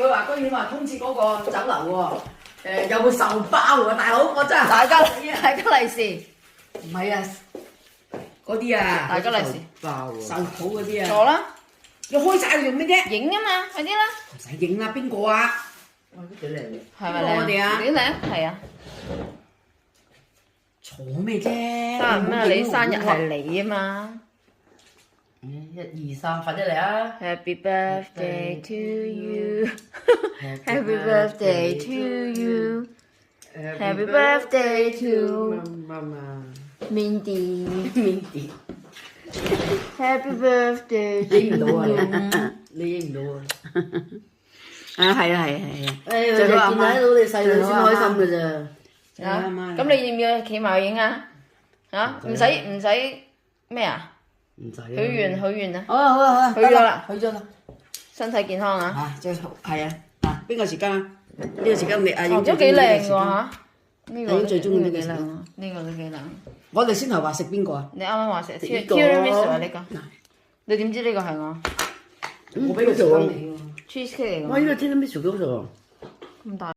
佢話居然話通知嗰個酒樓喎，有冇壽包喎，大佬，我真係大家利是，唔係啊，嗰啲啊，大家利是，包壽鋪嗰啲啊，坐啦，要開晒佢做咩啫？影啊嘛，快啲啦，唔使影啦，邊個啊？哇，都幾靚嘅，係咪我哋啊，幾靚？係啊，坐咩啫？生日咩？你生日係你啊嘛。1、2、3，快啲嚟啊 Happy birthday to you. Happy birthday to you. Happy birthday to Mindy. Happy birthday to 影唔到啊 you. 你影唔到啊！啊，係啊，誒，就見睇到你細女先開心嘅咋。啊，咁你要唔要企埋去影啊？啊，唔使咩啊？唔使。許願啊！好啊好啊好啊，去咗啦，去咗啦。身體健康啊！嚇，最好係啊！啊，邊個時間啊？呢個時間你啊，哦，都幾靚喎嚇！呢個最中意呢個幾靚啊！呢個都幾靚。我哋先頭話食邊個啊？你啱啱話食呢個 tiramisu 啊呢個，你點知呢個係我我俾佢做你喎。 cheesecake 嚟㗎？哇！呢個 tiramisu 幾好食喎。咁大。